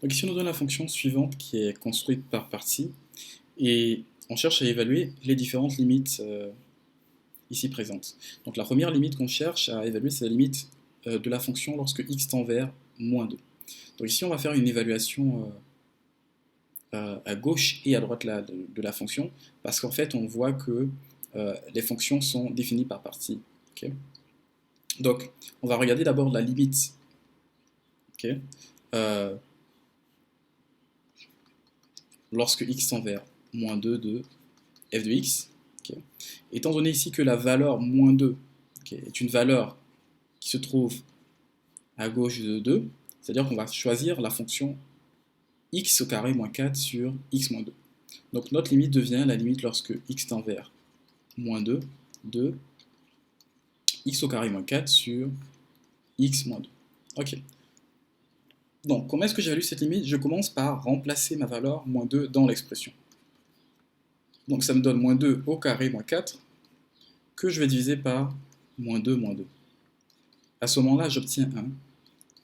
Donc ici on nous donne la fonction suivante qui est construite par partie et on cherche à évaluer les différentes limites ici présentes. Donc la première limite qu'on cherche à évaluer, c'est la limite de la fonction lorsque x tend vers -2. Donc ici on va faire une évaluation à gauche et à droite de la fonction parce qu'en fait on voit que les fonctions sont définies par partie. Okay. Donc on va regarder d'abord la limite. Okay. Lorsque x tend vers -2 de f de x, okay. Étant donné ici que la valeur -2 okay, est une valeur qui se trouve à gauche de 2, c'est-à-dire qu'on va choisir la fonction x au carré moins 4 sur x moins 2. Donc notre limite devient la limite lorsque x tend vers -2 de x au carré moins 4 sur x moins 2. Ok. Donc comment est-ce que j'évalue cette limite? Je commence par remplacer ma valeur -2 dans l'expression. Donc ça me donne -2 au carré moins 4 que je vais diviser par -2 moins 2. À ce moment-là, j'obtiens un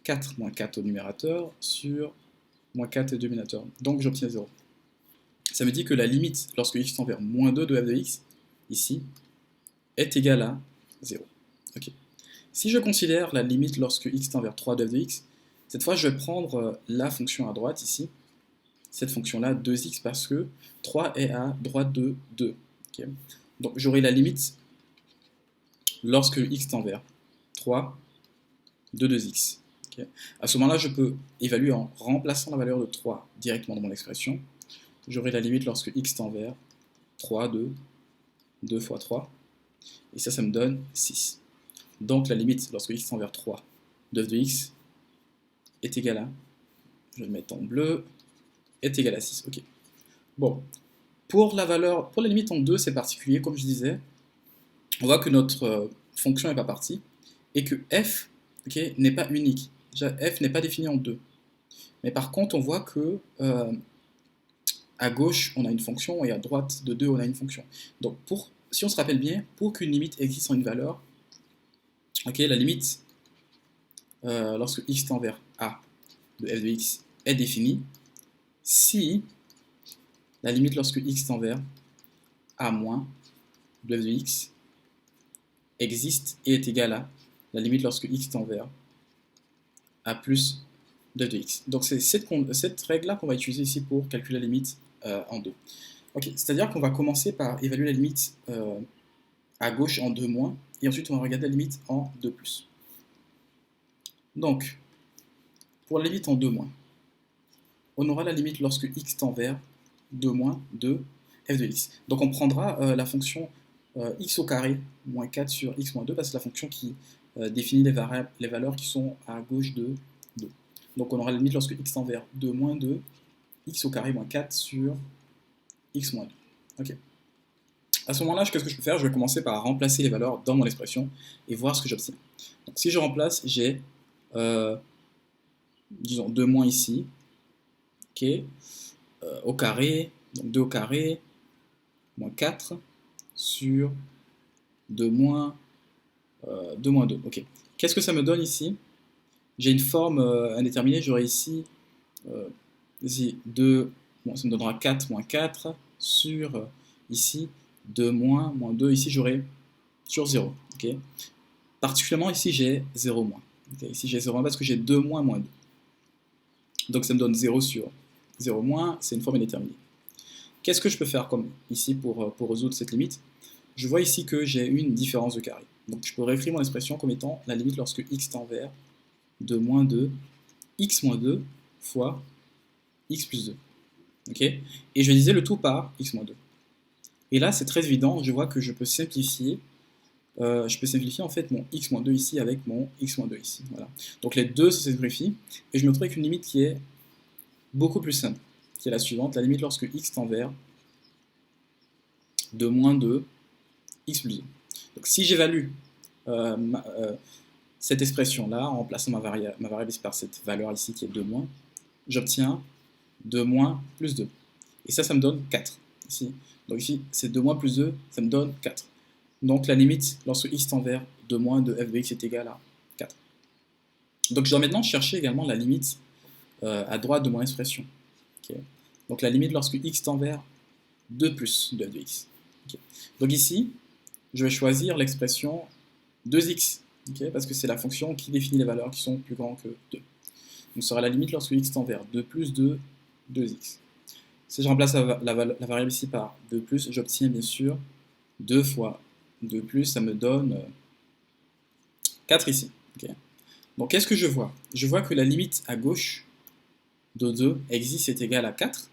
4 moins 4 au numérateur sur moins 4 au dénominateur. Donc j'obtiens 0. Ça me dit que la limite lorsque x tend vers -2 de f de x, ici, est égale à 0. Okay. Si je considère la limite lorsque x tend vers 3 de f de x, cette fois je vais prendre la fonction à droite ici, cette fonction-là, 2x, parce que 3 est à droite de 2. Okay. Donc j'aurai la limite lorsque x tend vers 3 de 2x. Okay. À ce moment-là, je peux évaluer en remplaçant la valeur de 3 directement dans mon expression. J'aurai la limite lorsque x tend vers 3 de 2 fois 3. Et ça me donne 6. Donc la limite lorsque x tend vers 3 de f de x est égale à, je vais le mettre en bleu, est égal à 6. Ok. Bon, pour la limite en 2, c'est particulier, comme je disais. On voit que notre fonction n'est pas partie et que f okay, n'est pas unique. Déjà, f n'est pas défini en 2. Mais par contre, on voit que à gauche, on a une fonction et à droite de 2, on a une fonction. Donc, si on se rappelle bien, pour qu'une limite existe en une valeur, okay, la limite, lorsque x tend vers a de f de x est définie, si la limite lorsque x tend vers a moins de f de x existe et est égale à la limite lorsque x tend vers a plus de f de x. Donc c'est cette règle-là qu'on va utiliser ici pour calculer la limite en 2. Okay, c'est-à-dire qu'on va commencer par évaluer la limite à gauche en 2 moins, et ensuite on va regarder la limite en 2 plus. Donc, pour la limite en 2 moins, on aura la limite lorsque x tend vers 2 moins de f de x. Donc on prendra la fonction x au carré moins 4 sur x moins 2, parce que c'est la fonction qui définit les valeurs qui sont à gauche de 2. Donc on aura la limite lorsque x tend vers 2 moins 2, x au carré moins 4 sur x moins 2. Ok. À ce moment-là, qu'est-ce que je peux faire? Je vais commencer par remplacer les valeurs dans mon expression et voir ce que j'obtiens. Donc si je remplace, j'ai, disons, 2 moins ici, ok, au carré, donc 2 au carré, moins 4 sur 2 moins 2 moins 2. Ok. Qu'est-ce que ça me donne ici? J'ai une forme indéterminée, j'aurai ici, 2, bon, ça me donnera 4 moins 4 sur ici 2 moins 2, ici j'aurai sur 0. Okay. Particulièrement ici j'ai 0 moins. Okay. Ici j'ai 0 moins parce que j'ai 2 moins 2. Donc ça me donne 0 sur 0 moins, c'est une forme indéterminée. Qu'est-ce que je peux faire comme ici pour résoudre cette limite? Je vois ici que j'ai une différence de carré. Donc je peux réécrire mon expression comme étant la limite lorsque x tend vers 2 moins 2, x moins 2 fois x plus 2. Okay, et je vais diviser le tout par x moins 2. Et là, c'est très évident, je vois que je peux simplifier en fait mon x moins 2 ici avec mon x moins 2 ici. Voilà. Donc les deux se simplifient, et je me trouve avec une limite qui est beaucoup plus simple, qui est la suivante, la limite lorsque x tend vers 2 moins 2, x plus 2. Donc si j'évalue cette expression-là, en remplaçant ma variable par cette valeur ici qui est 2 moins, j'obtiens 2 moins plus 2. Et ça me donne 4. Ici. Donc ici, c'est 2 moins plus 2, ça me donne 4. Donc la limite, lorsque x tend vers 2 moins de f de x est égal à 4. Donc je dois maintenant chercher également la limite à droite de mon expression. Okay. Donc la limite lorsque x tend vers 2 plus de f de x. Okay. Donc ici, je vais choisir l'expression 2x, okay, parce que c'est la fonction qui définit les valeurs qui sont plus grandes que 2. Donc ce sera la limite lorsque x tend vers 2 plus de 2x. Si je remplace la variable ici par 2 plus, j'obtiens bien sûr 2 fois 2 plus, ça me donne 4 ici. Okay. Donc qu'est-ce que je vois? Je vois que la limite à gauche de 2 existe est égale à 4,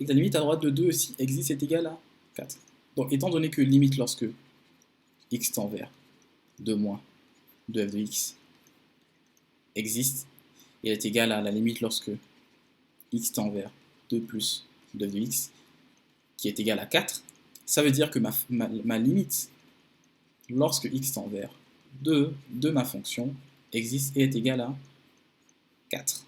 et que la limite à droite de 2 aussi existe est égale à 4. Donc étant donné que limite lorsque x tend vers 2 moins de f de x existe, et elle est égale à la limite lorsque x tend vers 2 plus de f de x, qui est égale à 4, ça veut dire que ma limite lorsque x tend vers 2 de ma fonction existe et est égale à 4.